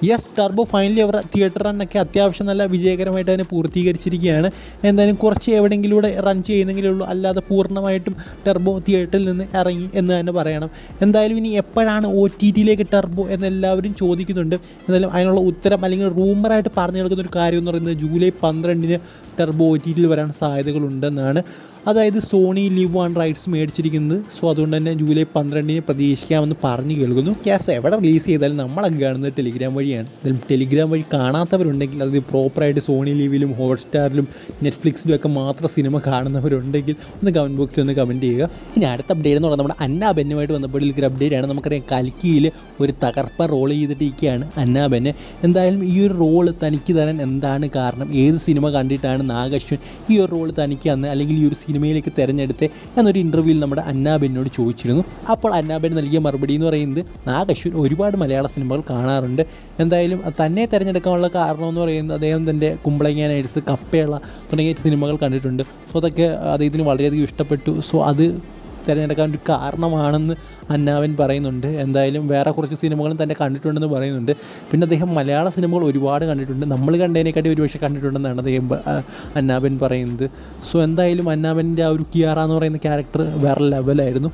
Yes, turbo finally അവർ theatre റണ്ണൊക്കെ അത്യാവശ്യം നല്ല വിജയകരമായിട്ട് തന്നെ പൂർത്തീകരിച്ചിരിക്കുകയാണ്. എന്തായാലും കുറച്ച് എവിടെയെങ്കിലൂടെ റൺ ചെയ്യുന്നെങ്കിലേ ഉള്ളൂ, അല്ലാതെ പൂർണ്ണമായിട്ടും ടർബോ തിയേറ്ററിൽ നിന്ന് ഇറങ്ങി എന്ന് തന്നെ പറയണം. എന്തായാലും ഇനി എപ്പോഴാണ് OTTയിലേക്ക് ടർബോ എന്നെല്ലാവരും ചോദിക്കുന്നുണ്ട്. എന്തായാലും അതിനുള്ള ഉത്തരം അല്ലെങ്കിൽ റൂമറായിട്ട് പറഞ്ഞു കേൾക്കുന്ന ഒരു കാര്യം എന്ന് പറയുന്നത് ജൂലൈ 12 ടർബോ OTTയിൽ വരാൻ സാധ്യതകളുണ്ടെന്നാണ്. അതായത് സോണി ലിവ് ഓൺ റൈറ്റ്സ് മേടിച്ചിരിക്കുന്നത്. സോ അതുകൊണ്ട് തന്നെ ജൂലൈ 12 പ്രതീക്ഷിക്കാമെന്ന് പറഞ്ഞു കേൾക്കുന്നു. ക്യാസ് എവിടെ റിലീസ് ചെയ്താലും നമ്മളൊക്കെ കാണുന്നത് ടെലിഗ്രാം വഴിയാണ്. എന്തായാലും ടെലിഗ്രാം വഴി കാണാത്തവരുണ്ടെങ്കിൽ, അത് പ്രോപ്പറായിട്ട് സോണി ലിവിലും ഹോട്ട്സ്റ്റാറിലും നെറ്റ്ഫ്ലിക്സിലും ഒക്കെ മാത്രം സിനിമ കാണുന്നവരുണ്ടെങ്കിൽ ഒന്ന് കമൻറ്റ് ബോക്സിൽ ഒന്ന് കമൻറ്റ് ചെയ്യുക. ഇനി അടുത്ത അപ്ഡേറ്റ് എന്ന് പറഞ്ഞാൽ നമ്മുടെ അന്നാബെന്നുമായിട്ട് ബന്ധപ്പെട്ടുള്ള ഒരു അപ്ഡേറ്റ് ആണ്. നമുക്കറിയാം കൽക്കിയിൽ ഒരു തകർപ്പ റോൾ ചെയ്തിട്ടിരിക്കുകയാണ് അന്നാബെന്ന്. എന്തായാലും ഈ ഒരു റോള് തനിക്ക് തരാൻ എന്താണ് കാരണം, ഏത് സിനിമ കണ്ടിട്ടാണ് നാഗശ്വൻ ഈ ഒരു റോള് തനിക്ക് അന്ന് അല്ലെങ്കിൽ ഈ ഒരു സിനിമയിലേക്ക് തിരഞ്ഞെടുത്ത് എന്നൊരു ഇൻ്റർവ്യൂവിൽ നമ്മുടെ അന്നാബെന്നോട് ചോദിച്ചിരുന്നു. അപ്പോൾ അന്നാബെൻ നൽകിയ മറുപടി എന്ന് പറയുന്നത്, നാഗശ്വൻ ഒരുപാട് മലയാള സിനിമകൾ കാണാറുണ്ട്. എന്തായാലും തന്നെ തിരഞ്ഞെടുക്കാനുള്ള കാരണം എന്ന് പറയുന്നത് അദ്ദേഹം തൻ്റെ കുമ്പളങ്ങ നൈറ്റ്സ്, കപ്പേള തുടങ്ങിയ സിനിമകൾ കണ്ടിട്ടുണ്ട്. സോ അതൊക്കെ അദ്ദേഹത്തിന് വളരെയധികം ഇഷ്ടപ്പെട്ടു. സോ അത് തിരഞ്ഞെടുക്കാൻ ഒരു കാരണമാണെന്ന് അന്നാബെൻ പറയുന്നുണ്ട്. എന്തായാലും വേറെ കുറച്ച് സിനിമകളും തന്നെ കണ്ടിട്ടുണ്ടെന്ന് പറയുന്നുണ്ട്. പിന്നെ അദ്ദേഹം മലയാള സിനിമകൾ ഒരുപാട് കണ്ടിട്ടുണ്ട്, നമ്മൾ കണ്ടതിനെക്കാട്ടി ഒരുപക്ഷെ കണ്ടിട്ടുണ്ടെന്നാണ് അദ്ദേഹം അന്നാബെൻ പറയുന്നത്. സോ എന്തായാലും അന്നാബെൻ്റെ ആ ഒരു കിയാറ എന്ന് പറയുന്ന ക്യാരക്ടർ വേറെ ലെവലായിരുന്നു.